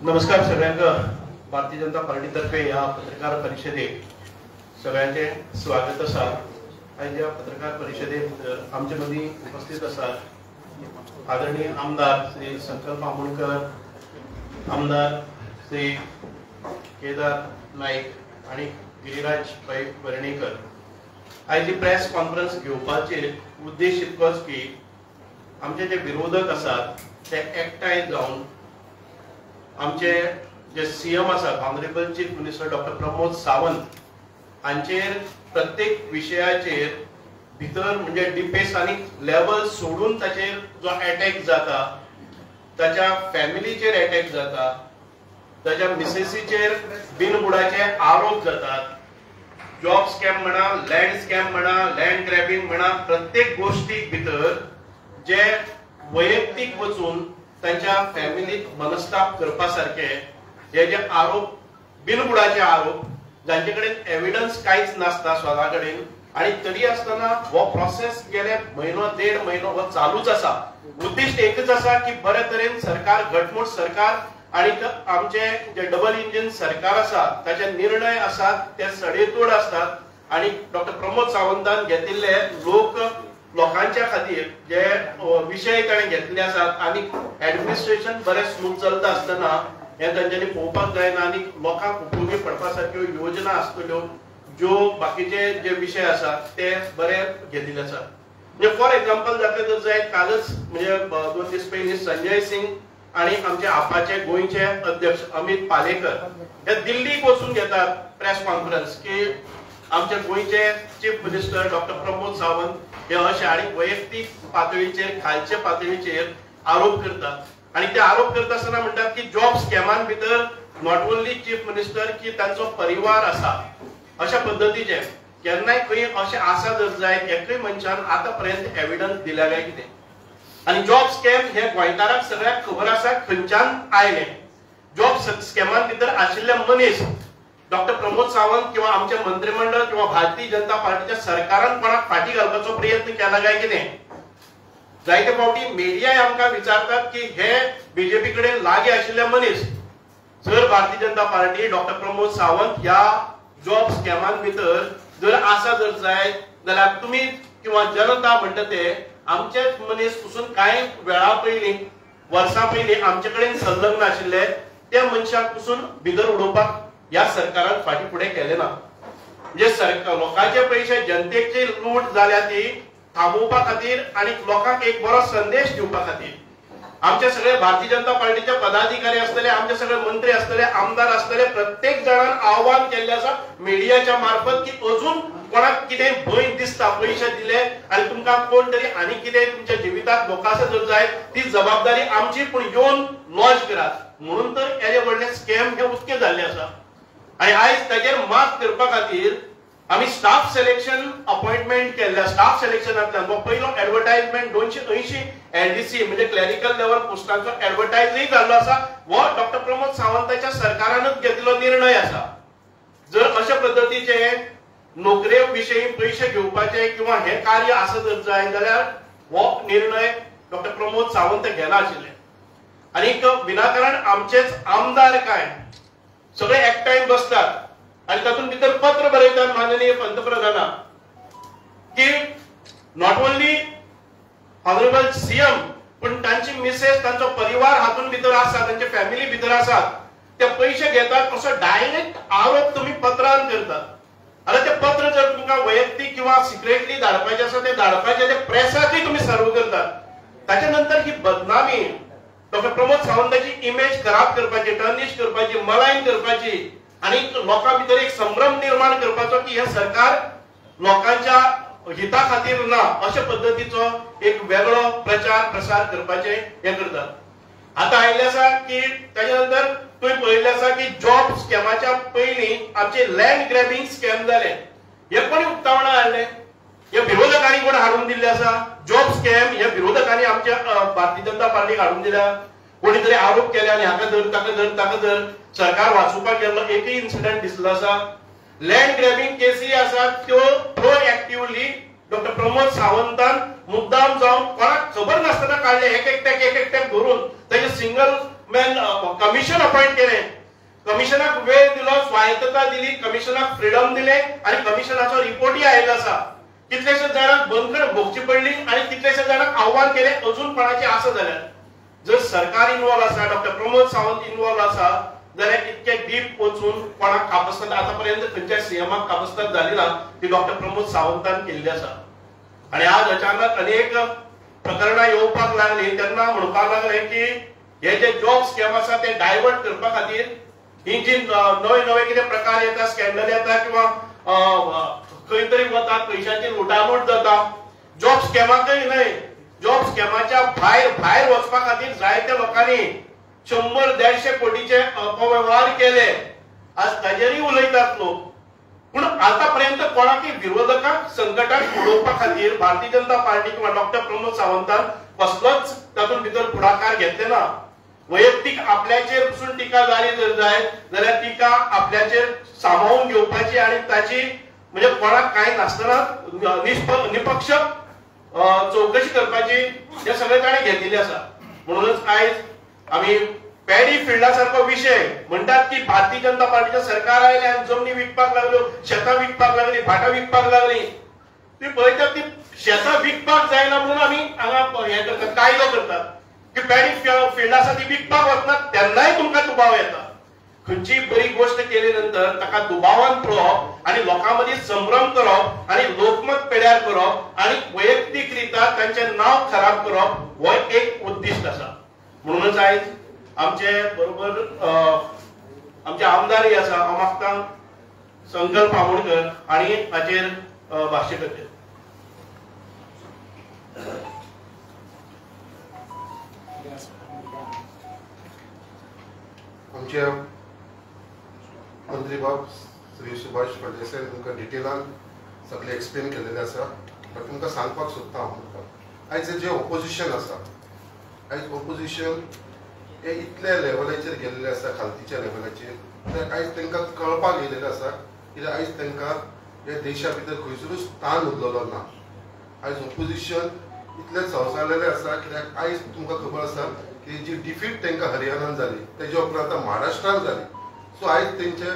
नमस्कार सगळ्यांना. भारतीय जनता पार्टी तर्फे या पत्रकार परिषदेत सगळ्यांचे स्वागत असा. आज या पत्रकार परिषदेत आमच्या मध्ये उपस्थित असतात आदरणीय आमदार श्री संकल्प आमोणकर, आमदार श्री केदार नाईक आणि गिरीराज पै वर्णेकर. आज ही प्रेस कॉन्फरन्स घेवपाचे उद्देश इतकोच की आमचे जे विरोधक असतात ते एकठांय जावन आमचे जे सीएम आसात honourable chief minister doctor Pramod Sawant हांचेर प्रत्येक विशयाचेर भितर म्हणजे डिपेस आनी लेवल सोडून ताचेर जो अटॅक जाता, ताच्या फॅमिलीचेर अटॅक जाता, ताच्या मिसेसीचेर बिनबुडाचे आरोप जातात. जॉब स्कॅम म्हणा, लँड स्कॅम म्हणा, लँड ग्रॅबिंग म्हणा, प्रत्येक गोष्टीक भितर जे वैयक्तिक वचून त्यांच्या फॅमिलीत मनस्ताप करपा सारखे हे जे आरोप, बिनबुडाचे आरोप, जांचे कडेन एव्हिडन्स कांयच नासता स्वता कडेन, आणि तरी आसतना हो प्रोसेस गेले म्हयनो देड म्हयनो हो चालूच आसा. उद्दिष्ट एकच आसा की बरे तरेन सरकार, घटमूट सरकार आणि आमचे जे डबल इंजिन सरकार आसा ताचे निर्णय आसात ते सडेतोड असतात. आणि डॉक्टर प्रमोद सावंतान घेतिल्ले लोकांच्या खातीर जे विषय ताणें घेतले आसात आनी ऍडमिनिस्ट्रेशन बरें स्मूथ चलता आसतना हे तांच्यांनी पळोवपाक जायना. आनी लोकांक उपयोगी पडपा सारक्यो योजना आसतल्यो ज्यो बाकीचे जे विशय आसात ते बरे घेतिल्ले आसात. म्हणजे फॉर एक्झाम्पल जातले तर जायत कालच म्हणजे 2 दीस पयलीं संजय सिंग आणि आमचे आपाचे गोंयचे अध्यक्ष अमित पालेकर हे दिल्लीक वचून घेतात प्रेस कॉन्फरन्स की आमचे गोंयचे chief minister doctor Pramod Sawant हे अशे आणि वैयक्तिक पातळीचेर, खालच्या पातळीचेर आरोप करतात. आणि ते आरोप करता आसतना म्हणतात की जॉब स्कॅमान भितर नॉट ओन्ली चीफ मिनिस्टर की तांचो परिवार आसा. अशा पद्धतीचे केन्नाय खंय अशें आसा जर जायत एकय मनशान आतां पर्यंत एव्हिडन्स दिल्या काय कितें. आणि जॉब स्कॅम हे गोंयकारांक सगळ्याक खबर आसा खंयच्यान आयले. जॉब स्कॅमान भितर आशिल्ले मनीस डॉक्टर प्रमोद सावंत किंवा आमचे मंत्रिमंडळ किंवा भारतीय जनता पार्टीच्या सरकारान कोणाक फाटी घालपाचो प्रयत्न केला काय कितें. जायते फावटी मिडियाय आमकां विचारतात की हे बीजेपी कडेन लागी आशिल्ले मनीस जर भारतीय जनता पार्टी डॉक्टर प्रमोद सावंत ह्या जॉब स्कॅमान भितर जर आसा जर जायत जाल्यार तुमी किंवा जनता म्हणटा ते आमचेच मनीस पसून कांय वेळा पयलीं, वर्सां पयलीं आमचे कडेन संलग्न आशिल्ले त्या मनशाक पसून भितर उडोवपाक ह्या सरकारान फाटी फुडें केले ना. म्हणजे सरकार लोकांचे पयशे, जनतेची लूट जाल्या ती थांबोवपा खातीर आणि लोकांक एक बरो संदेश दिवपा खातीर आमचे सगळे भारतीय जनता पार्टीचे पदाधिकारी आसतले, आमचे सगळे मंत्री आसतले, आमदार आसतले, प्रत्येक जणान आव्हान केल्ले आसा मिडियाच्या मार्फत की अजून कोणाक कितें भंय दिसता पयशे दिले आणि तुमकां कोण तरी आनी कितें तुमच्या जिवितांत धोका आसा जर जायत ती जबाबदारी आमची, पूण येवन लॉन्च करात. म्हणून तर हे व्हडले स्कॅम हे उक्ते जाल्ले आसा. आणि आयज ताचेर मात करपा खातीर आमी स्टाफ सिलेक्शन अपॉइंटमेंट केल्ल्या. स्टाफ सिलेक्शनांतल्यान हो पयलो ऍडव्हर्टायजमेंट 280 एलडीसी म्हणजे क्लॅरिकल लेवल पोस्टांचो ऍडव्हर्टायजय जाल्लो आसा. हो डॉक्टर प्रमोद सावंताच्या सरकारानच घेतिल्लो निर्णय आसा. जर अशा पद्धतीचे नोकरे विशयी पयशे घेवपाचे किंवा हे कार्य आसा जर जाय जाल्यार हो निर्णय डॉक्टर प्रमोद सावंत घेना आशिल्ले. आणि विनाकारण आमचेच आमदार काय सगळे एकठांय बसतात आणि तातूंत भितर पत्र बरयतात माननीय पंतप्रधानाक की नॉट ओन्ली ऑनरेबल सीएम पण तांची मिसेस, तांचो परिवार हातून भितर आसा, तांचे फॅमिली भितर आसात, ते पयशे घेतात असो डायरेक्ट आरोप तुम्ही पत्रान करतात. आता ते पत्र जर तुमकां वैयक्तिक किंवा सिक्रेटली धाडपाचे आसा ते धाडपाचे, ते प्रेसाकय तुम्ही सर्व करतात. ताच्या नंतर ही बदनामी डॉक्टर प्रमोद सावंताची इमेज खराब करपाची, टर्निश करपाची, मलाईन करपाची आणि लोकां भितर एक संभ्रम निर्माण करपाचो की हे सरकार लोकांच्या हिता खातीर ना अशा पद्धतीचो एक वेगळो प्रचार प्रसार करपाचे हे करतात. आता आयिल्ले आसा की ताच्या नंतर तुम्ही पळयल्ले आसा की जॉब स्कॅमाच्या पयलीं आमचे लँड ग्रॅबिंग स्कॅम जाले. हे कोणी उक्तावणां हाडले? हे विरोधकांनी कोण हाडून दिल्ले आसा? जॉब स्कॅम हे विरोधकांनी आमच्या भारतीय जनता पार्टीक हाडून दिल्या. कोणी तरी आरोप केले आणि हाका धर ताका धर ताका धर सरकार वाचोवपाक गेल्लो एकय इन्सिडंट दिसलो आसा. लँड ग्रॅबिंग केसी आसात त्यो प्रोएक्टिव्हली डॉक्टर प्रमोद सावंतान मुद्दाम जावन कोणाक खबर नासतना काढले एक एकट्याक धरून ताचे सिंगल कमिशन अपॉइंट केले, कमिशनाक वेळ दिलो, स्वायत्तता दिली, कमिशनाक फ्रीडम दिले आणि कमिशनाचो रिपोर्टही आयिल्लो आसा. कितलेशे जाणांक बंदखण भोगची पडली आणि कितलेशे जाणांक आव्हान केले अजून कोणाची आसा जाल्यार. जर सरकार इन्वॉल्व आसा, डॉक्टर प्रमोद सावंत इन्वॉल्व आसा जाल्यार इतके डीप वचून कोणाक कापस्ताद आतापर्यंत खंयच्या सीएमाक कापस्ताद जाली ना ती डॉक्टर प्रमोद सावंतान केल्ली आसा. आणि आज अचानक अनेक प्रकरणां येवपाक लागली तेन्ना म्हणपाक लागले की हे जे जॉब स्कॅम आसा ते डायवर्ट करपा खातीर ही जी नवे नवे कितें प्रकार येता, स्कॅन्डल येता किंवा खंय तरी वतात, पैशांची लुटालूट जाता, जॉब स्कॅमाकय न्हय, जॉब स्कॅमाच्या भायर भायर वचपा खातीर जायत्या लोकांनी 100-150 कोटीचे अपव्यवहार केले. आज ताजेरय उलयतात लोक. पूण आतापर्यंत कोणाकय विरोधकांक संकटाक उडोवपा खातीर भारतीय जनता पार्टी किंवा डॉक्टर प्रमोद सावंतान कसलोच तातूंत भितर फुडाकार घेतले ना. वैयक्तीक आपल्याचेर पसून टिका जाली जर जाय जाल्यार टिका आपल्याचेर सांबाळून घेवपाची आणि ताची म्हणजे कोणाक काय नासतना निपक्ष चौकशी करपाची हे सगळे ताणें घेतिल्ली आसा. म्हणूनच आयज आमी पॅडी फिल्डा सारको विषय म्हणटात की भारतीय जनता पार्टीचे सरकार आयले आनी जमनी विकपाक लागल्यो, शेतां विकपाक लागली, भाटां विकपाक लागली. ती पळयतात ती शेतां विकपाक जायना म्हणून आमी हांगा हे करतात, कायदो करतात की पॅडी फिल्ड आसा ती विकपाक वचनात तेन्नाय तुमकां दुबाव येता. खंयची बरी गोष्ट केली नंतर ताका दुबावान पळोवप आणि लोकांमदी संभ्रम करप आणि लोकमत पेड्यार करप आणि वैयक्तीक रित्या तांचें नांव खराब करप हो एक उद्दिश्ट आसा. म्हणूनच आयज आमचे बरोबर आमचे आमदारय आसा, हांव मागतां संकल्प आमोणकर आनी हाचेर भाश्य करचे. आमचे मंत्री बाब श्री सुभाष फळदेसाय तुमकां डिटेलान सगळे एक्सप्लेन केलेले आसा. बट तुमकां सांगपाक सोदता हांव आयज जे ऑपोजिशन आसा, आयज ऑपोजिशन हे इतल्या लेवलाचेर गेल्ले आसा, खालतीच्या लेवलाचेर आयज तांकां कळपाक येयलेलें आसा कित्याक आयज तांकां हे देशा भितर खंयसरूच स्थान उरलेलो ना. आयज ऑपोजिशन इतले सवसारलेले आसा कित्याक आयज तुमकां खबर आसा की जी डिफीट तांकां हरियाणान जाली तेजे उपरांत आतां महाराष्ट्रान जाली. सो आयज तेंचे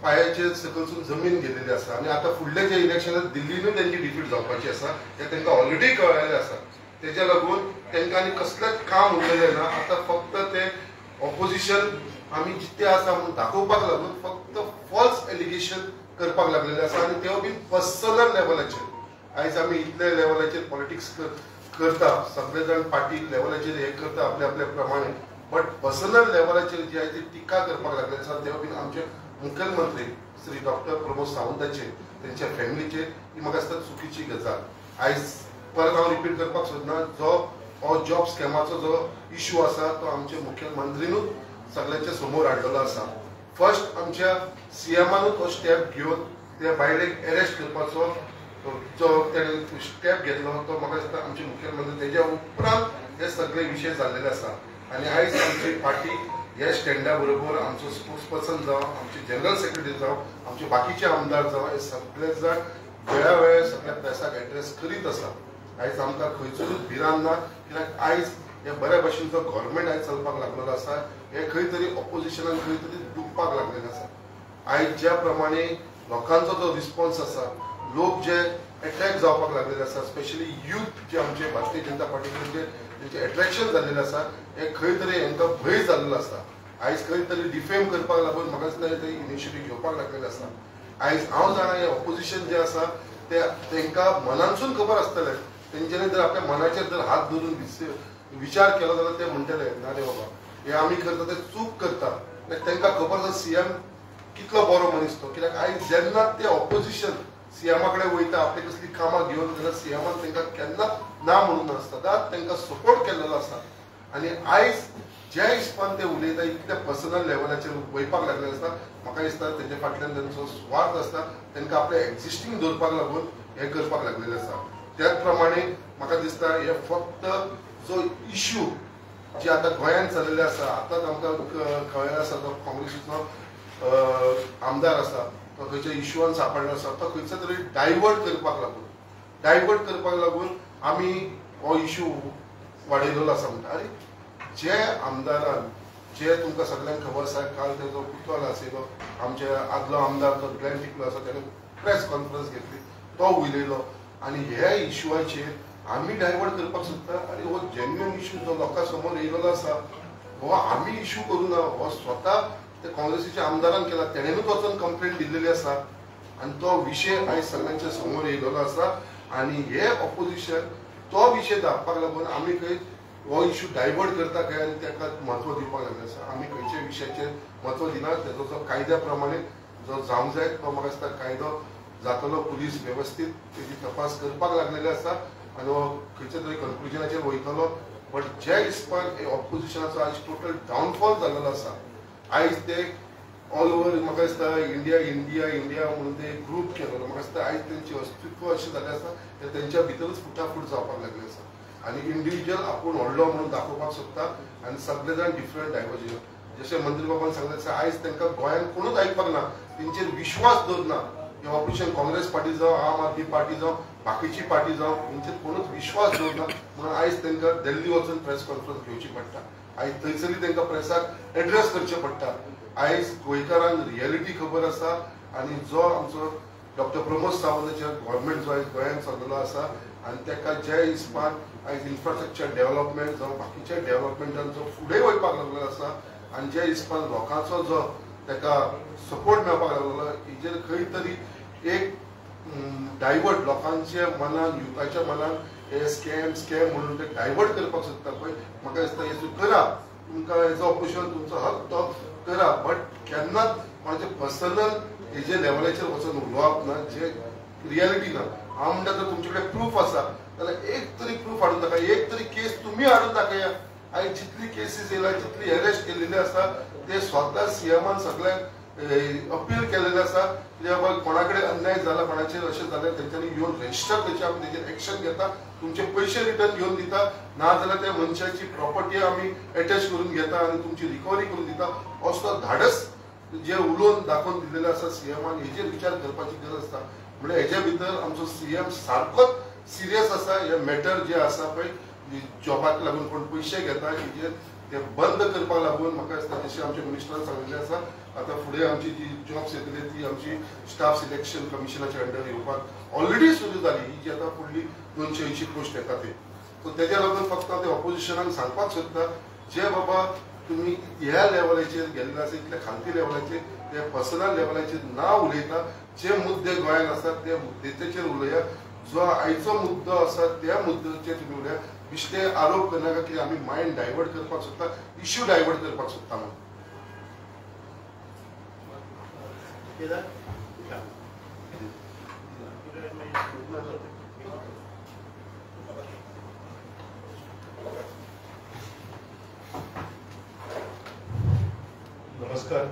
पांयाचेर सकलसून जमीन गेलेली आसा आनी आतां फुडले जे इलेक्शनात दिल्लीनूय तेंची डिफीट जावपाची आसा हे तांकां ऑलरेडी कळलेलें आसा. तेज्या लागून तांकां आनी कसलेंच काम उरलेलें ना. आतां फक्त ते ऑपोजिशन आमी जिते आसा म्हणून दाखोवपाक लागून फक्त फॉल्स एलिगेशन करपाक लागलेले आसा आनी तेवूय बी पर्सनल लेवलाचेर. आयज आमी इतले लेवलाचेर पॉलिटिक्स करता, सगळे जाण पार्टी लेवलाचेर हे करता आपल्या आपल्या प्रमाणे, बट पर्सनल लेवलाचेर जी आयज टिका करपाक लागलेली आसा तेवूय बी आमचे मुखेलमंत्री श्री डॉक्टर प्रमोद सावंताचेर, तेंच्या फॅमिलीचेर ही म्हाका दिसता चुकीची गजाल. आयज परत हांव रिपीट करपाक सोदना, जो हो जॉब स्कॅमाचो जो इश्यू आसा तो आमचे मुखेलमंत्रीनूच सगळ्यांच्या समोर हाडलेलो आसा. फर्स्ट आमच्या सीएमानूच हो स्टेप घेवन त्या बायलेक अरेस्ट करपाचो जो तेणें स्टेप घेतलो तो म्हाका दिसता आमचे मुखेलमंत्री तेज्या उपरांत हे सगळे विशय जाल्लेले आसा. आनी आयज आमची पार्टी ह्या स्टँडा बरोबर आमचो स्पोक्स पर्सन जावं, आमचे जनरल सेक्रेटरी जावं, आमचे बाकीचे आमदार जावं, हे सगळे जाण वेळा वेळार सगळ्या प्रेसाक एड्रेस करीत आसा. आयज आमकां खंयचोच भिरांत ना कित्याक आयज हे बऱ्या भशेन जो गव्हर्मेंट आयज चलपाक लागलेलो आसा हे खंय तरी ऑपोजिशनान खंय तरी दुखपाक लागलेले आसा. आयज ज्या प्रमाणे लोकांचो जो रिस्पॉन्स आसा, लोक जे अट्रॅक्ट जावपाक लागलेले आसा, स्पेशली यूथ जे आमचे भारतीय जनता पार्टीकडे जे तेंचे अट्रॅक्शन जाल्लेले आसा हे खंय तरी हांकां भंय जाल्लो आसा. आयज खंय तरी डिफेम करपाक लागून म्हाका दिसता ते इनिशिएटीव घेवपाक लागलेले आसा. आयज हांव जाणा हे ऑपोजिशन जे आसा ते तांकां मनानसून खबर आसतलें, तेंच्यांनी जर आपल्या मनाचेर जर हात धरून विचार केलो जाल्यार ते म्हणटले ना रे बाबा हे आमी करता ते चूक करता. तांकां खबर आसा सीएम कितलो बरो मनीस तो, कित्याक आयज जेन्ना ते ऑपोजिशन सीएमा कडेन वयता आपली कसली कामां घेवन जाल्यार सीएमान तांकां केन्ना ना म्हणून नासता, दात तांकां सपोर्ट केल्लो आसा. आनी आयज ज्या हिशपान ते उलयता इतले पर्सनल लेवलाचेर वयपाक लागलेले आसता, म्हाका दिसता तेंच्या फाटल्यान तेंचो स्वार्थ आसता, तांकां आपले एक्झिस्टींग दवरपाक लागून हे करपाक लागलेले आसा. त्याच प्रमाणे म्हाका दिसता हे फक्त जो इश्यू जे आतां गोंयांत चलिल्ले आसा, आतांच आमकां कळ्ळें आसा जो काँग्रेसीचो आमदार आसा तो खंयच्या इश्यूआन सांपडलो आसा, तो खंयचो तरी डायवर्ट करपाक लागून आमी हो इश्यू वाडयलेलो आसा म्हणटा. अरे जे आमदारान जे तुमकां सगळ्यांक खबर आसा काल तेजो पुतळो आशिल्लो आमचे आदलो आमदार जो ग्लॅन टिकलो आसा ताणें प्रेस कॉन्फरन्स घेतली तो उलयलो आनी ह्या इश्यूआचेर आमी डायवर्ट करपाक सोदता आनी हो जेन्युइन इश्यू जो लोकां समोर येयलेलो आसा हो आमी इश्यू करूं ना हो स्वता ते काँग्रेसीच्या आमदारान केला तेणेनूच वचून कंप्लेंट दिल्लेली आसा आनी तो विशय आयज सगळ्यांच्या समोर येयलेलो आसा आनी हे ऑपोजिशन तो विशय दाखपाक लागून आमी खंय हो इश्यू डायवर्ट करता काय आनी ताका म्हत्व दिवपाक लागले आसा आमी खंयच्या विशयाचेर म्हत्व दिनात तेजो जो कायद्या प्रमाणे जो जावंक जाय तो म्हाका दिसता कायदो जातलो पुलीस वेवस्थीत तेजी तपास करपाक लागलेले आसा आनी हो खंयच्या तरी कन्क्लुजनाचेर वयतलो बट ज्या हिसपान ऑपोजिशनाचो आयज टोटल डावनफॉल जाल्लो आसा आयज ते ऑल ओव्हर म्हाका दिसता इंडिया इंडिया इंडिया म्हणून ते ग्रूप केलो म्हाका दिसता आयज तेंचे अस्तित्व अशें जाल्लें आसा ते तेंच्या भितरूच फुटाफूट जावपाक लागले आसा आनी इंडिविज्युअल आपूण व्हडलो म्हणून दाखोवपाक सोदता आनी सगळे जाण डिफरंट डायवर्जन जशें मंत्री बाबान सांगलें तशें आयज तांकां गोंयांत कोणूच आयकपाक ना तेंचेर विश्वास दवरना हे ऑपोजिशन काँग्रेस पार्टी जावं आम आदमी पार्टी जावं बाकीची पार्टी जावं तेंचेर कोणूच विश्वास दवरना म्हणून आयज तांकां दिल्ली वचून प्रेस कॉन्फरन्स घेवची पडटा आयज थंयसरी तांकां प्रेसाक एड्रेस करचें पडटा आयज गोंयकारांक रियलिटी खबर आसा आनी जो आमचो डॉक्टर प्रमोद सावंताच्या गव्हर्मेंट जो आयज गोंयांत चल्लेलो आसा आनी ताका जे हिसपान आयज इन्फ्रास्ट्रक्चर डेव्हलपमेंट जावं बाकीच्या डेव्हलपमेंटान जो फुडें वयपाक लागलेलो आसा आनी जे हिसपान लोकांचो जो ताका सपोर्ट मेळपाक लागलेलो हेजेर खंय तरी एक डायवर्ट लोकांच्या मनान युथाच्या मनान हे स्कॅम म्हणून ते डायवर्ट करपाक सोदता पळय म्हाका दिसता हेजो करा तुमकां हेजो ऑपोजिशन तुमचो हक तो करा बट केन्नाच म्हाजे पर्सनल हेजे लेवलाचेर वचून उलोवप ना जे रियलिटी ना हांव म्हणटा जर तुमचे कडेन प्रूफ आसा जाल्यार एक तरी प्रूफ हाडून दाखया एक तरी केस तुमी हाडून दाखया आयज जितली केसीस येयल्या जितली अरेस्ट केलेली आसा ते स्वता सीएमान सगळ्यांक अपील केलेले आसा कित्याक बाबा कोणा कडेन अन्याय जाला कोणाचेर अशें जाल्यार तेंच्यांनी येवन रजिस्टर करचे आमी तेजेर एक्शन घेता तुमचे पयशे रिटर्न घेवन दिता ना जाल्यार त्या मनशाची प्रॉपर्टी आमी अटॅच करून घेता आनी तुमची रिकवरी करून दिता असो धाडस जे उलोवन दाखोवन दिलेले आसा सीएमान हेजेर विचार करपाची गरज आसा म्हणजे हेच्या भितर आमचो सीएम सारकोच सिरियस आसा हे मॅटर जे आसा पळय जॉबाक लागून कोण पयशे घेता हेजेर ते बंद करपाक लागून म्हाका दिसता जशें आमच्या मिनिस्टरान सांगिल्लें आसा आतां फुडें आमची जी जॉब्स येतली ती आमची स्टाफ सिलेक्शन कमिशनाच्या अंडर येवपाक ऑलरेडी सुरू जाली ही जी आतां फुडली 280 पोस्ट येता ती सो तेज्या लागून फक्त ते ऑपोजिशनाक सांगपाक सोदता जे बाबा तुम्ही ह्या लेवलाचेर गेल्ले आसा इतल्या खालती लेवलाचेर ते पर्सनल लेवलाचेर ना उलयता जे मुद्दे गोंयांत आसात त्या मुद्द्याचेर उलया जो आयचो मुद्दो आसा त्या मुद्द्याचेर तुमी उलया बिश्टे आरोप करनाका की आमी मायंड डायवर्ट करपाक सोदता इश्यू डायवर्ट करपाक सोदता म्हणून नमस्कार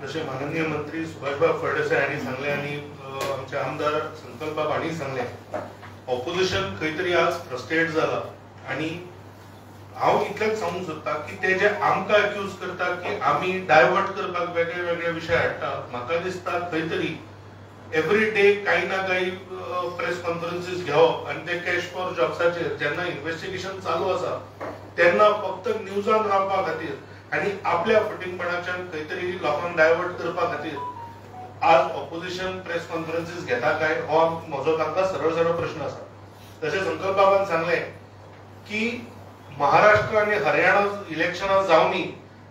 जसे माननीय मंत्री सुभाषबाब फळदेसाय हांणी सांगले आणि आमचे आमदार संकल्प बाब हांणी सांगले ऑपोजिशन खंय तरी आज फ्रस्ट्रेट जाला आणि हांव इतलेंच सांगूंक सोदता की ते जे आमकां एक्यूज करता की आमी डायवर्ट करपाक वेगळे वेगळे विशय हाडटा म्हाका दिसता खंय तरी एवरी डे काही ना काही प्रेस कॉन्फरन्सीस घेवप आणि ते कॅश फॉर जॉब्साचेर जेन्ना इन्व्हेस्टिगेशन चालू आसा तेन्ना फक्त न्यूजान रावपा खातीर आणि आपल्या फटिंगपणाच्यान खंय तरी लोकांक डायवर्ट करपा खातीर आज ऑपोजिशन प्रेस कॉन्फरन्सीस घेता काय हो म्हजो तांकां सरळ सरळ प्रश्न आसा जशें संकल्प बाबान सांगले की महाराष्ट्र आणि हरियाणा इलेक्शनां जावनी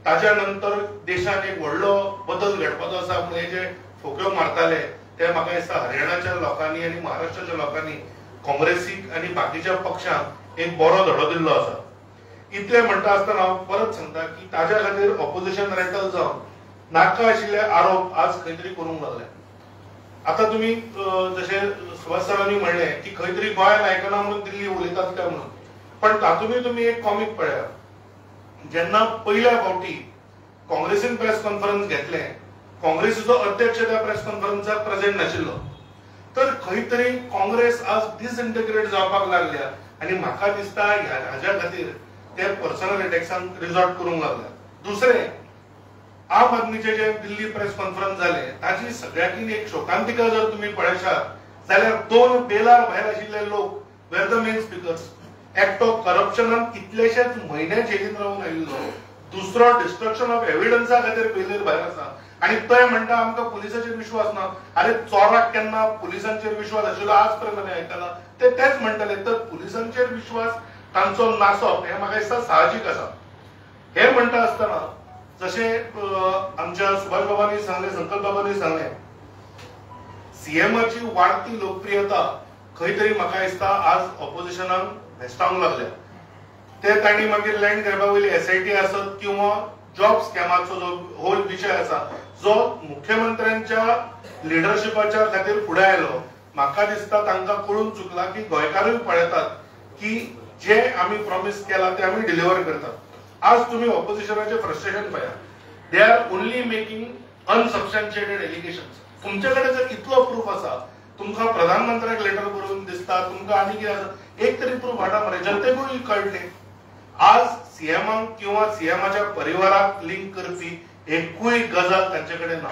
ताच्या नंतर देशात एक व्हडलो बदल घडपाचो आसा म्हणून हे जे फोक्यो मारताले ते म्हाका दिसता हरियाणाच्या लोकांनी आणि महाराष्ट्राच्या लोकांनी काँग्रेसीक आणि बाकीच्या पक्षांक एक बरो धडो दिल्लो आसा इतले म्हणटा आसतना हांव परत सांगता की ताज्या खातीर ऑपोजिशन रेटल जावन नाका आशिल्ले आरोप आज खंय तरी करूंक लागले आता तुम्ही जसे सुभाष सरांनी म्हणले की खंय तरी गोंयांत आयकना म्हणून दिल्ली उलयतात काय म्हणून पण तातूंतय तुम्ही एक कॉमीक पळया जेन्ना पहिल्या फावटी काँग्रेसीन प्रेस कॉन्फरन्स घेतले काँग्रेसीचो अध्यक्ष त्या प्रेस कॉन्फरन्साक प्रेझेंट नाशिल्लो तर खंय तरी काँग्रेस आज डिसइंटिग्रेट जावपाक लागल्या आणि म्हाका दिसता हाज्या खातीर ते पर्सनल अटॅक्सांक रिसॉर्ट करूंक लागल्या दुसरे आम आदमीचे जे दिल्ली प्रेस कॉन्फरन्स जाले ताची सगळ्याकीन एक शोकांतिका जर तुम्ही पळयशात जाल्यार दोन बेलार भायर आशिल्ले लोक वेर the main speakers act of करप्शनान कितलेशेच म्हयने जेलीन रावून आयिल्लो दुसरो डिस्ट्रक्शन ऑफ एव्हिडन्सा खातीर फेल्युअर भायर आसा आणि तो म्हणटा आमकां पुलिसाचेर विश्वास ना. अरे चोराक केन्ना पुलिसांचेर विश्वास आशिल्लो आज पर्यंत आमी आयकला. ते तेच म्हणटाले तर पुलिसांचेर विश्वास तांचो नासप हे म्हाका दिसता साहजीक आसा. हे म्हणटा आसतना जशे आमच्या सुभाष बाबांनी सांगले, संकल्प बाबांनी सांगले, सीएमाची वाडती लोकप्रियता खंय तरी म्हाका दिसता आज ऑपोजिशनाक भेस्तावंक लागल्या. ते तांणी मागीर लँड ग्रॅबा वयली एसआयटी आसत किंवा जॉब स्कॅमाचो जो होल विशय आसा जो मुख्यमंत्र्यांच्या लिडरशिपाच्या खातीर फुडें आयलो, म्हाका दिसता तांकां कळून चुकला की गोंयकारूय पळयतात की जे आमी प्रॉमिस केला ते आमी डिलिव्हर करतात. आज तुम्ही ऑपोजिशनाचे फ्रस्ट्रेशन पळया. They are only making unsubstantiated allegations. तुमच्याकडे जर इतलो प्रूफ आसा, तुमकां प्रधानमंत्र्याक लेटर बरोवन दिसता, तुमकां आनी कितें आसा, एक तरी प्रूफ हाडा मरे, जनतेकूय कळटलें. आज सीएमाक किंवा सीएमाच्या परिवाराक लिंक करपी एकूय गजाल तांचे कडेन ना.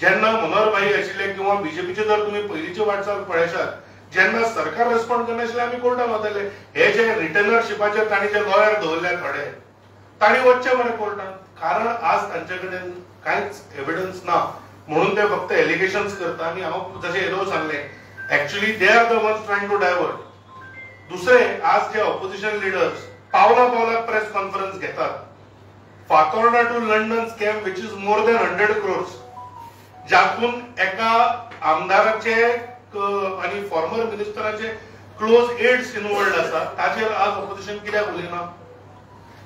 जेन्ना मनोहरभाई आशिल्ले किंवा बीजेपीचे जर तुम्ही पयलींची वाटचाल पळयशात, जेन्ना सरकार रेस्पॉन्ड करनाशिल्ले आमी कोर्टाक वताले. हे जे रिटर्नरशिपाचेर तांणी जे लॉयर दवरले थोडे, तांणी वचचे मरे कोर्टात, कारण आज तांचे कडेन कांयच एव्हिडन्स ना म्हणून ते फक्त एलिगेशन्स करता. आणि हांव जशें येदो सांगले, actually they are the ones trying to divert. दुसरे आज जे ऑपोजिशन लिडर्स पावला पावलाक प्रेस कॉन्फरन्स घेतात. Fatorda to London scam which is more than 100 crores, ज्यातून एका आमदाराचे आणि फॉर्मर मिनिस्टराचे क्लोज एड्स इन्वॉल्ड आसा, ताचेर आज ऑपोजिशन कित्याक उलयना?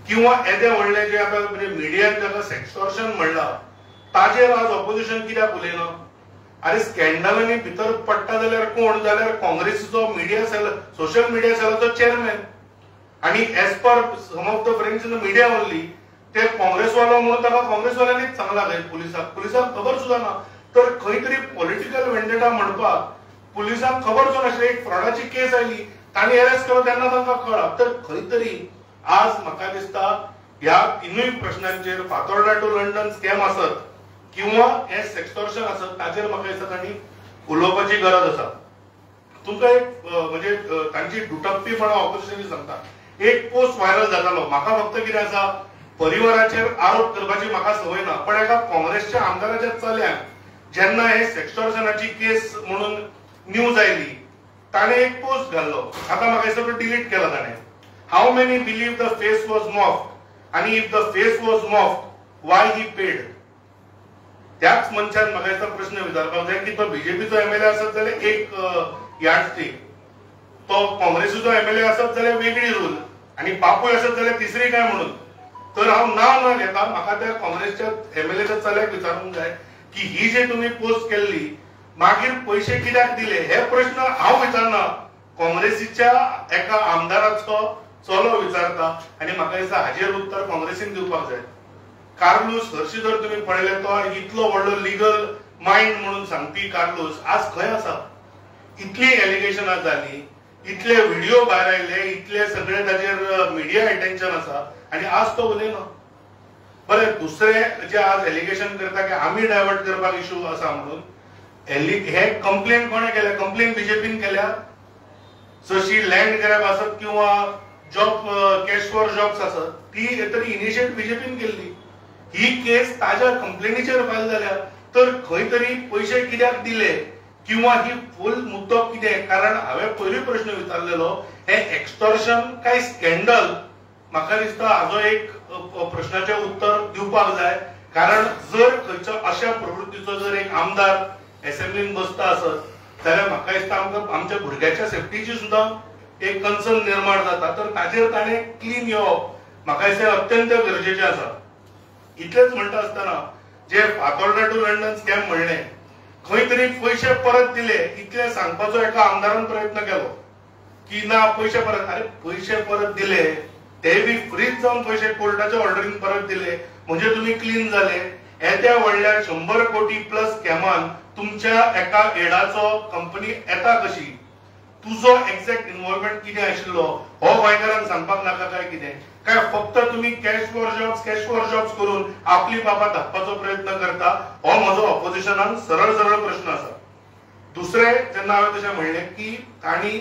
किंवा येदे व्हडले जे आता म्हणजे मिडियान जाका सेक्सटॉर्शन म्हणला, ताचेर आज ऑपोजिशन कित्याक उलयना? अरे स्कॅन्डलांनी भितर पडटा जाल्यार कोण? जाल्यार काँग्रेसीचो मिडिया सेल, सोशल मिडिया सेलाचो चेअरमॅन. आणि as per some of the friends in the media only, ते काँग्रेसवालो म्हणून ताका काँग्रेसवाल्यांनीच चांगला घाय पुलिसाक खबर सुद्धा ना. तर खंय तरी पॉलिटिकल वेंडेटा म्हणपाक पुलिसांक खबर सुद्धा नाशिल्ली. एक फ्रॉडाची केस आयली, तांणी अरेस्ट केलो तेन्ना तांकां कळ्ळा. तर खंय तरी आज म्हाका दिसता ह्या तिनूय प्रश्नांचेर, फातोर्डा टू लंडन स्कॅम आसत किंवा हे सेक्सटॉर्शन आसत, ताचेर म्हाका दिसता तांणी उलोवपाची गरज आसा. तुमकां एक म्हणजे तांची दुटप्पीपणां ऑपोजिशनी सांगता. एक पोस्ट व्हायरल जातालो, म्हाका फक्त कितें आसा, परिवाराचेर आरोप करपाची म्हाका संवय ना, पण एका काँग्रेसच्या आमदाराच्या चल्यान जेन्ना हे सेक्सटॉर्शनाची केस म्हणून न्यूज आयली, ताणे एक पोस्ट घाल्लो. आता म्हाका दिसता तो डिलीट केला ताणे. How many believe the face was morphed, आणि if the face was morphed why he paid? त्याच मनशान म्हाका दिसता प्रश्न विचारपाक जाय की तो बीजेपीचो एमएलए आसत जाल्यार एक यार्डस्टिक, तो काँग्रेसीचो एमएलए आसत जाल्यार वेगळी रूल, आणि बापूय आसत जाल्यार तिसरी काय म्हणून. तर हांव नांव न घेता, म्हाका त्या काँग्रेसच्या एमएलएच्या चल्याक विचारूंक जाय की ही जे तुम्ही पोस्ट केल्ली, मागीर पैसे कित्याक दिले? हे प्रश्न हांव विचारना, काँग्रेसीच्या एका आमदाराचो चलो विचारता. आणि म्हाका दिसता हाजेर उत्तर काँग्रेसीन दिवपाक जाय. कार्लोस हरशी जर तुम्ही पळयले, तो इतलो व्हडलो लिगल माइंड म्हणून सांगपी कार्लोस आज खंय आसा? इतली एलिगेशनां जाली, इतले व्हिडिओ भायर आयले, इतले सगळे ताजेर मिडिया अटेन्शन आसा, आणि आज तो उलयना. बरें, दुसरे जे आज एलिगेशन करता की आमी डायवर्ट करपाक इश्यू आसा म्हणून, हे कंप्लेन कोणे केल्या? कंप्लेन बीजेपीन केल्या. जशी लँड ग्रॅब आसत किंवा जॉब कॅश फॉर जॉब्स आसत, ती तरी इनिशिएट बीजेपीन केल्ली. ही केस ताज्या कंप्लेनीचेर फायल जाल्या. तर खंय तरी पैसे कित्याक दिले किंवा ही फुल मुद्दो कितें? कारण हांवें पयलीं प्रश्न विचारलेलो, हे एक्सटॉर्शन काय स्कॅन्डल? म्हाका दिसता हाजो एक प्रश्नाचें उत्तर दिवपाक जाय. कारण जर खंयच्या अशा प्रवृत्तीचो जर एक आमदार असेंब्लीन बसता आसत जाल्यार म्हाका दिसता आमकां आमच्या भुरग्याच्या सेफ्टीची सुद्दां एक कन्सर्न निर्माण जाता. तर ताजेर ताणें क्लीन येवप म्हाका दिसता अत्यंत गरजेचें आसा. इतलेंच म्हणटा आसतना जे फातोर्डा टू लंडन स्कॅम म्हणलें, खंय तरी पैसे परत दिले इतले सांगपाचो एका आमदारान प्रयत्न केलो की ना पैसे परत. अरे पैसे परत दिले, ते बी फ्रीज जावन पैसे कोर्टाच्या ऑर्डरीन परत दिले म्हणजे तुम्ही क्लीन जाले. येद्या व्हडल्या 100 कोटी प्लस स्कॅमान तुमच्या एका एडाचो कंपनी येता कशी? तुजो एक्झॅक्ट इन्व्हॉल्वमेंट कितें आशिल्लो हो गोंयकारांक सांगपाक नाका काय कितें? काय फक्त तुम्ही कॅश फॉर जॉब्स करून आपली बाबा धापपाचो प्रयत्न करता? हो म्हजो ऑपोजिशनान सरळ सरळ प्रश्न आसा. दुसरे जेन्ना हांवें तशें म्हणलें की तांणी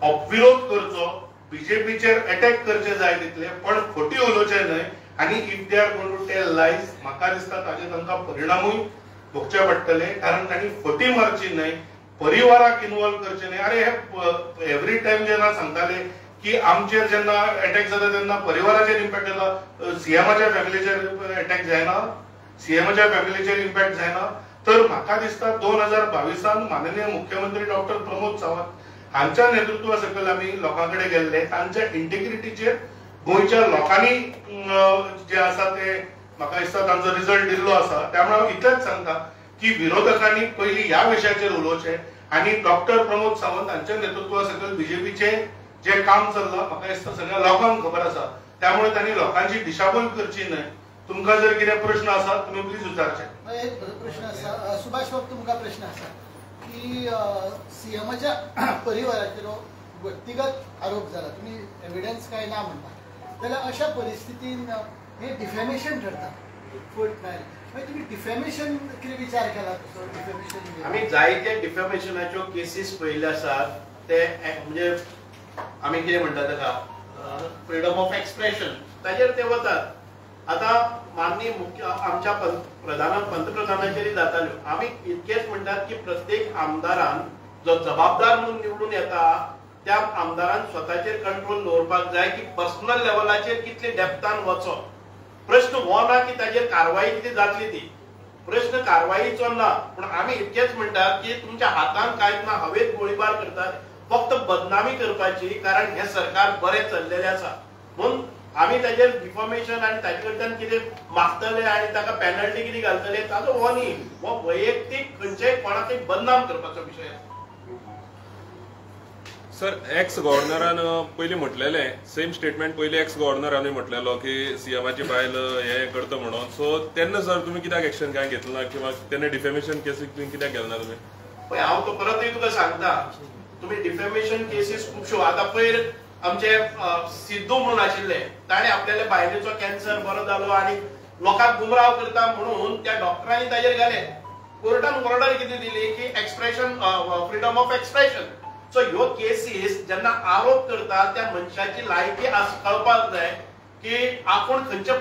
विरोध करचो, बीजेपीचेर अटॅक करचे जाय तितले, पण खोटी उलोवचे न्हय. आणि if they are going to tell lies म्हाका दिसता ताजे तांकां परिणामूय भोगचे पडटले, कारण तांणी फटी मारची न्हय, परिवाराक इन्वॉल्व करचे न्हय. अरे हे एवरी टाइम जेन्ना सांगताले की आमचेर जेन्ना अटॅक जाता तेन्ना परिवाराचेर इम्पॅक्ट जाला, सीएमाच्या फॅमिलीचेर अटॅक जायना, सीएमाच्या फॅमिलीचेर इम्पॅक्ट जायना. तर म्हाका दिसता 2022 माननीय मुख्यमंत्री डॉक्टर प्रमोद सावंत हांच्या नेतृत्वा सकयल आमी लोकांकडे गेल्ले, तांच्या इंटिग्रिटीचेर गोंयच्या लोकांनी जे आसा ते म्हाका दिसता तांचो रिझल्ट दिल्लो आसा. त्यामुळे हांव इतलेंच सांगता की विरोधकांनी पयलीं ह्या विशयाचेर उलोवचें आनी डॉक्टर प्रमोद सावंत हांच्या नेतृत्वा सकयल बीजेपीचे जे काम चल्लां म्हाका दिसता सगळ्या लोकांक खबर आसा. त्यामुळे तांणी लोकांची दिशाभूल करची न्हय. तुमकां जर कितें प्रश्न आसा तुमी प्लीज विचारचे. एक प्रश्न आसा सुभाष बाब, तुमकां प्रश्न आसा की सीएमाच्या परिवाराचेर व्यक्तिगत आरोप जाला, तुमी एविडन्स काय ना म्हणटा, जाल्यार अशा परिस्थितीन हे डिफॅमेशन ठरता फूड ट्रायल. मागीर तुमी डिफॅमेशन कितें विचार केला? डिफॅमेशन आमी जायते डिफॅमेशनाच्यो केसीस पळयल्ले आसात. ते म्हणजे आमी कितें म्हणटा ताका फ्रीडम ऑफ एक्सप्रेशन ताजेर ते वतात. आता माननीय आमच्या पंतप्रधानांचेर जाताल्यो. आमी इतकेच म्हणटात की प्रत्येक आमदारान जो जबाबदार म्हणून निवडून येता त्या आमदारान स्वताचेर कंट्रोल दवरपाक जाय की पर्सनल लेवलाचेर कितले डेप्थान वचो. प्रश्न हो ना की ताजेर कारवाई कितें जातली ती, प्रश्न कारवाईचो ना. पूण आमी इतकेच म्हणटात की तुमच्या हातान कांयच ना, हवेत गोळीबार करतात फक्त बदनामी करपाची, कारण हे सरकार बरें चल्लेलें आसा. म्हणून आमी ताजेर डिफॉर्मेशन आनी ताजे कडल्यान कितें मागतले आनी ताका पेनल्टी कितें घालतले ताजो हो न्ही. हो वैयक्तीक खंयच्याय कोणाकय बदनाम करपाचो विशय आसा. सर, एक्स गव्हर्नरान पयलीं म्हटलेलें सेम स्टेटमेंट पयलीं एक्स गव्हर्नरानूय म्हटलेलो की सीएमाची बायल हे करता म्हणून. सो तेन्ना सर तुमी कित्याक एक्शन काय घेतलं ना, किंवा तेन्ना डिफेमेशन केसीक कित्याक गेले ना तुमी? पळय हांव तो परतय तुका सांगता, तुमी डिफेमेशन केसीस खुबश्यो आतां पयर आमचे सिद्धू म्हणून आशिल्ले, ताणें आपल्याले बायलेचो कॅन्सर बरो जालो आनी लोकांक गुमराव करता म्हणून त्या डॉक्टरांनी ताजेर घाले. कोर्टान ऑर्डर कितें दिली की expression freedom of expression. So ह्यो केसीस जेन्ना आरोप करता त्या मनशाची लायकी कळपाक जाय की आपूण खंयच्या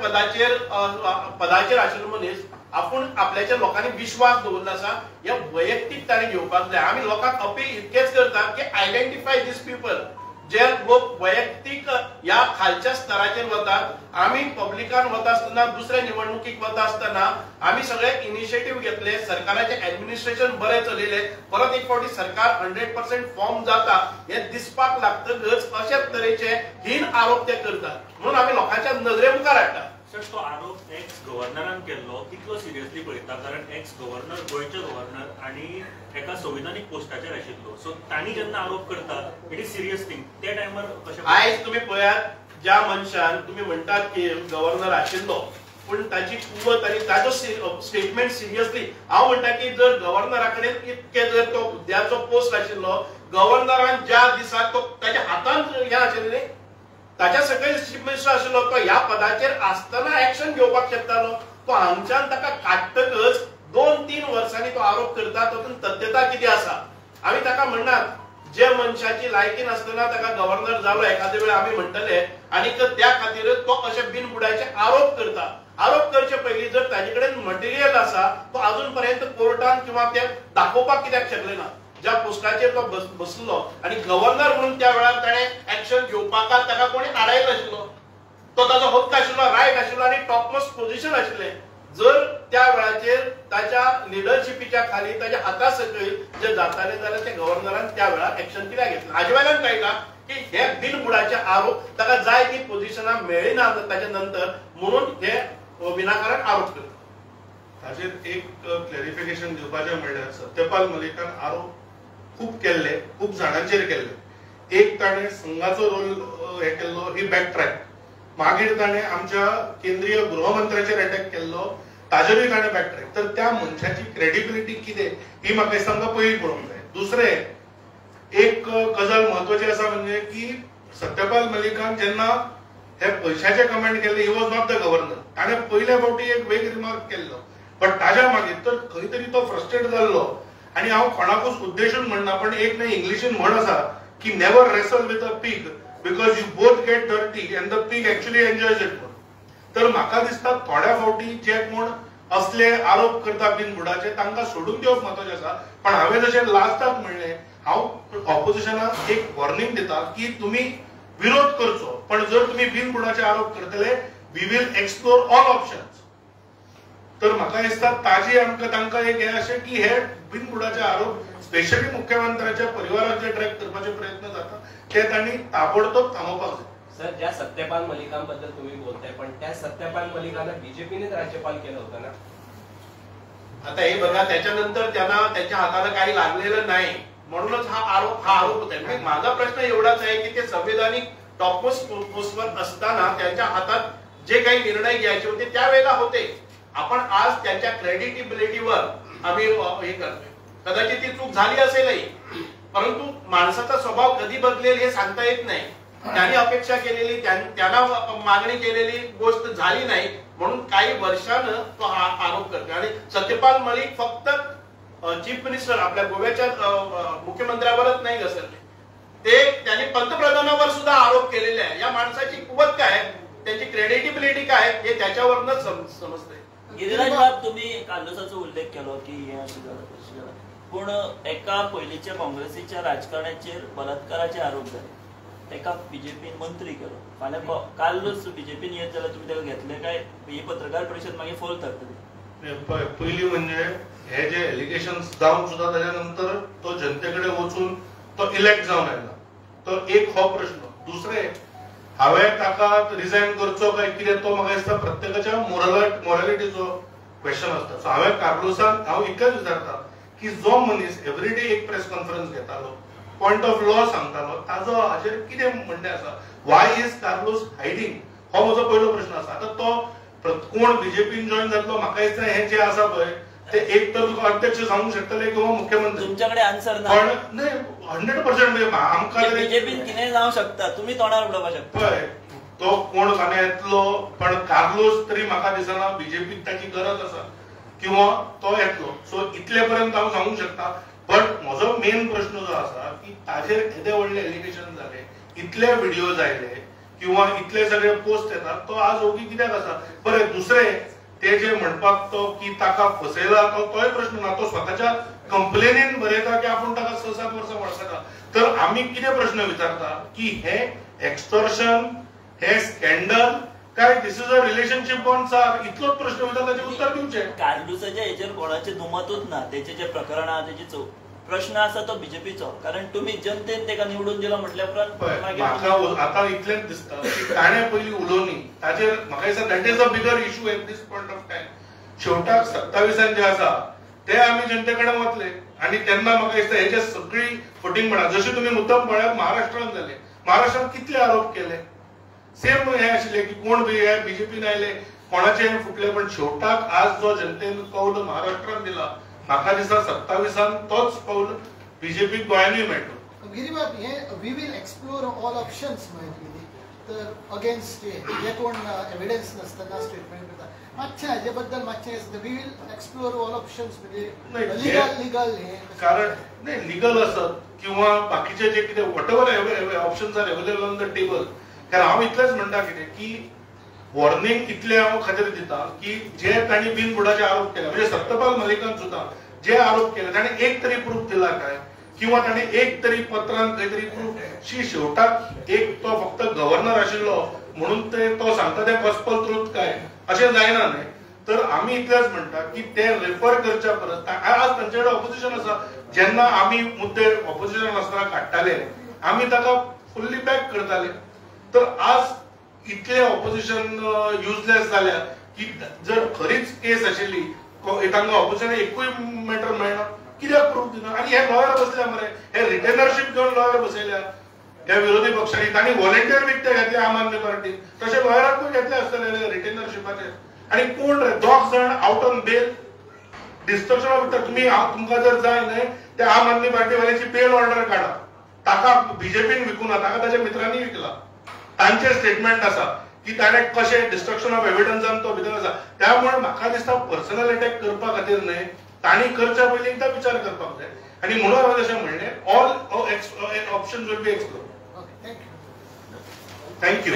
पदाचेर आशिल्लो मनीस, आपूण आपल्याच्या लोकांनी विश्वास दवरलो आसा, हे वैयक्तीक ताणें घेवपाक जाय. आमी लोकांक अपील इतकेच करतात की आयडेंटिफाय दीस पीपल जे लोक वैयक्तीक ह्या खालच्या स्तराचेर वतात. आमी पब्लिकान वता आसतना, दुसऱ्या निवडणुकीक वता आसतना आमी सगळे इनिशिएटिव्ह घेतले, सरकाराचे ऍडमिनिस्ट्रेशन बरें चलयले. परत एक फावटी सरकार 100% फॉर्म जाता हे दिसपाक लागतकच अशेच तरेचे हीन आरोप ते करतात. म्हणून आमी लोकांच्या नजरे मुखार हाडटा. सर, तो आरोप एक्स गव्हर्नरान केल्लो कितलो सिरियसली पळयता? कारण एक्स गव्हर्नर गोंयचे गव्हर्नर आनी एका संविधानीक पोस्टाचेर आशिल्लो. सो तांणी जेन्ना आरोप करता इट इज सिरियस थिंग. त्या टायमार कशें आयज तुमी पळयात, ज्या मनशान तुमी म्हणटात की गव्हर्नर आशिल्लो पूण ताची कुवत आनी ताजो स्टेटमेंट सिरियसली, हांव म्हणटा की जर गव्हर्नरा कडेन इतके जर तो हुद्द्याचो पोस्ट आशिल्लो, गव्हर्नरान ज्या दिसा तो ताच्या हातान हें आशिल्लें, ताच्या सकयल चीफ मिनिस्टर आशिल्लो, तो ह्या पदाचेर आसतना एक्शन घेवपाक शकतालो. तो हांगच्यान ताका काडटकच 2-3 वर्सांनी तो आरोप करता. तातूंत तथ्यता कितें आसा? आमी ताका म्हणनात जे मनशाची लायकी नासतना ताका गव्हर्नर जालो एखादे वेळ आमी म्हणटले, आनी त्या खातीरच तो अशे बिनबुडाचे आरोप करता. आरोप करचे पयलीं जर ताजे कडेन मटेरियल आसा, तो अजून पर्यंत कोर्टान किंवा ते दाखोवपाक कित्याक शकले ना? ज्या पोस्टाचेर तो बसलो आनी गव्हर्नर म्हणून त्या वेळार ताणें एक्शन घेवपाक ताका कोणी आडायलो नाशिल्लो. तो ताजो हक्क आशिल्लो, रायट आशिल्लो आनी टॉप मोस्ट पोझिशन आशिल्लें. जर त्या वेळाचेर ताच्या लिडरशिपीच्या खाली ताच्या हाता सकयल जे जाताले जाल्यार ते गव्हर्नरान त्या वेळार एक्शन कित्याक घेतलें? हाजे वेल्यान कळटा की हे बिनबुडाचे आरोप ताका जाय ती पोझिशनां मेळ्ळी ना ताच्या नंतर, म्हणून हे विनाकारण आरोप करता. ताजेर एक क्लॅरिफिकेशन दिवपाचें म्हणल्यार सत्यपाल मलिकान आरोप खूब केल्ले, खूब जाणांचेर केल्ले. एक ताणें संघाचो रोल हे केल्लो, ही बॅक ट्रॅक. मागीर ताणें आमच्या केंद्रीय गृहमंत्र्याचेर अटॅक केल्लो, ताजेरूय ताणें बॅक ट्रॅक. तर त्या मनशाची क्रेडिबिलिटी कितें ही म्हाका दिसता आमकां पयलीं पळोवंक जाय. दुसरें एक गजाल महत्वाची आसा म्हणजे की सत्यपाल मलिकान जेन्ना हे पयशाचे कमेंट केल्ले, he was not the governor. ताणें पयल्या फावटी एक वेग रिमार्क केल्लो, बट ताज्या मागीर तर खंय तरी तो फ्रस्ट्रेट जाल्लो. आणि हांव कोणाकूच उद्देशून म्हणना, पण एक नाही इंग्लिशीन म्हण आसा की never wrestle with a pig because you both get dirty and the pig actually enjoys it. तर म्हाका दिसता थोड्या फावटी जे कोण असले आरोप करता बिनबुडाचे तांकां सोडून दिवप महत्वाचें आसा. पण हांवें जशें लास्टाक म्हणलें, हांव ऑपोजिशनाक एक वॉर्निंग दिता की तुम्ही विरोध करचो, पण जर तुम्ही बिनबुडाचे आरोप करतले we will explore all options. तर म्हाका दिसता ताजी आमकां तांकां एक हें अशें की हे बिनबुडाचे आरोप स्पेशली मुख्यमंत्र्याच्या परिवाराक जे ट्रॅक करपाचे प्रयत्न जाता ते तांणी ताबडतोब थांबोवपाक जाय. सर, ज्या सत्यपाल मलिकांबद्दल तुम्ही बोलताय, पण त्या सत्यपाल मलिकांना बीजेपीनेच राज्यपाल केलं होतं ना. आता हे बघा, त्याच्यानंतर त्यांना त्यांच्या हाताला काही लागलेलं नाही म्हणूनच हा आरोप होत आहे. म्हणजे माझा प्रश्न एवढाच आहे की ते संविधानिक टॉपमोस्ट पोस्टवर असताना त्यांच्या हातात जे काही निर्णय घ्यायचे होते त्यावेळेला होते. आपण आज त्यांच्या क्रेडिटिबिलिटीवर आम्ही हे करतोय. कदाचित ती चूक झाली असेलही, परंतु माणसाचा स्वभाव कधी बदलेल हे सांगता येत नाही. त्यांनी अपेक्षा केलेली, त्यांना मागणी केलेली गोष्ट झाली नाही म्हणून काही वर्षानं तो हा आरोप करतो. आणि सत्यपाल मलिक फक्त चीफ मिनिस्टर आपल्या गोव्याच्या मुख्यमंत्र्यावरच नाही घसरले, ते त्यांनी पंतप्रधानावर सुद्धा आरोप केलेले आहे. या माणसाची कुवत काय, त्यांची क्रेडिटिबिलिटी काय हे त्याच्यावरच समजतंय. गिरिराज बाब, तुम्ही कालूसाचो उल्लेख केलो की हे अशें जालें तशें जालें, पूण एका पयलींच्या काँग्रेसीच्या राजकारण्याचेर बलात्काराचे आरोप जाले, तेका बीजेपीन मंत्री केलो. फाल्यां कालूच बीजेपीन येत जाल्यार तुम्ही तेका घेतले काय ही पत्रकार परिशद मागीर फॉल थारतली? पहिली म्हणजे हे जे एलिगेशन्स जावन सुद्धा त्याच्यानंतर तो जनतेकडे वचून तो इलेक्ट जावन आयला, तो एक हो प्रश्न. दुसरे, हांवें ताका रिजायन करचो काय कितें तो म्हाका दिसता प्रत्येकाच्या मॉरॅलिटीचो क्वेश्चन आसता. सो हांवें कार्लोसाक हांव इतलेंच विचारता की जो मनीस एवरीडे एक प्रेस कॉन्फरन्स घेतालो, पॉइंट ऑफ लॉ सांगतालो, ताजो हाचेर कितें म्हणणें आसा? Y is Carlos hiding? हो म्हजो पयलो प्रश्न आसा. आतां तो कोण बीजेपीन जॉईन जातलो, म्हाका दिसता हे जे आसा पळय ते एक तर तुका अध्यक्ष सांगूंक शकतले किंवा मुख्यमंत्री. तुमच्याकडे आन्सर ना. पण नाही 100% आमकां बीजेपीन कितें जावं शकता, तुम्ही तोंडार उडोवपाक शकता. पळय, तो कोण फाल्यां येतलो, पण कार्लोस तरी म्हाका दिसना बीजेपीक ताची गरज आसा किंवा तो येतलो. सो इतले पर्यंत हांव सांगूंक शकता. बट म्हजो मेन प्रश्न जो आसा की ताचेर येदे व्हडले एलिगेशन जाले, इतले व्हिडिओज आयले किंवा इतले सगळे पोस्ट येतात, तो आज ओगी कित्याक आसा? बरें, दुसरे ते जे म्हणपाक तो की ताका फसयला तोय प्रश्न ना. तो स्वताच्या कंप्लेनीन बरयता की आपण ताका 6-7 वर्सां वळखता. तर आमी कितें प्रश्न विचारता की हे एक्सटॉर्शन, हे स्कॅन्डल काय दिस इज अ रिलेशनशिप ऑन सार? इतलोच प्रश्न विचारता, ताचे उत्तर दिवचे. कार्लूसाच्या हेचेर कोणाचे दुमतूच ना. तेचे जे प्रकरण आहा तेची प्रश्न आसा तो बीजेपीचो, कारण तुम्ही जनतेन तेका निवडून दिलो म्हटल्या उपरांत म्हाका आतां इतलेंच दिसता की ताणें पयलीं उलोवनी, ताचेर म्हाका दिसता that is a bigger issue at this point of time. शेवटाक 27 जे आसा ते आमी जनतेकडे वतले आणि तेन्ना म्हाका दिसता हेजे सगळी फुटींग म्हणा. जशें तुमी मुद्दम पळयात महाराष्ट्रांत जाले, महाराष्ट्रांत कितले आरोप केले, सेम हे आशिल्ले की कोण हे बीजेपीन आयले, कोणाचे फुटले. पण शेवटाक आज जो जनतेन कौल महाराष्ट्रांत दिला, म्हाका दिसता 27 तोच कौल बीजेपीक गोंयांतूय मेळटलो. गिरीबाब, हे we will explore all options म्हटलेली, तर अगेन्स्ट जे कोण एविडन्स नासतना स्टेटमेंट करता, मातशें हाजे बद्दल मातशें we will explore all options म्हणजे लिगल हे कारण नाही लिगल असत किंवा बाकीचे जे कितें whatever options are available on the table. कारण हांव इतलेंच म्हणटा कितें की वॉर्निंग इतले हांव खातीर दिता की जे तांणी बिनबुडाचे आरोप केले, म्हणजे सत्यपाल मलिकान सुद्धा जे आरोप केले ताणें एक तरी प्रूफ दिला काय किंवा ताणें एक तरी पत्रांत खंय तरी प्रूफ शी शेवटाक एक तो फक्त गव्हर्नर आशिल्लो म्हणून तो सांगता ते गॉस्पल ट्रूथ काय अशें जायना न्हय. तर आमी इतलेंच म्हणटा की ते रेफर करच्या परस आज तांचे कडेन ऑपोजिशन आसा. जेन्ना आमी मुद्दे ऑपोजिशन आसतना काडटाले आमी ताका फुल्ली बॅक करताले. तर आज इतले ऑपोजिशन युजलेस जाल्या की जर खरीच केस आशिल्ली तांकां ऑपोजिशन एकूय मॅटर मेळना, कित्याक प्रूफ दिना? आणि हे लॉयर बसल्या मरे, हे रिटेनरशीप घेवन लॉयर बसयल्या ह्या विरोधी पक्षांनी. तांणी व्हॉलंटियर विकते घेतले आम आदमी पार्टीन, तशे लॉयरांकूय घेतले आसतले रिटेनरशिपाचेर. आणि कोण रे 2 जण out on bail destruction of तुम्ही तुमकां जर जाय न्हय ते आम आदमी पार्टीवाल्याची बेल ऑर्डर काढा. ताका बीजेपीन विकूना, ताका ताच्या मित्रांनी विकला. तांचे स्टेटमेंट आसा की ताणें कशें डिस्ट्रक्शन ऑफ एविडन्सान तो भितर आसा. त्यामुळे म्हाका दिसता पर्सनल अटॅक करपा खातीर न्हय, तांणी करच्या पयलीं एकदां विचार करपाक जाय. आणि म्हणून हांवें जशें म्हणलें all options will be explored. Thank you.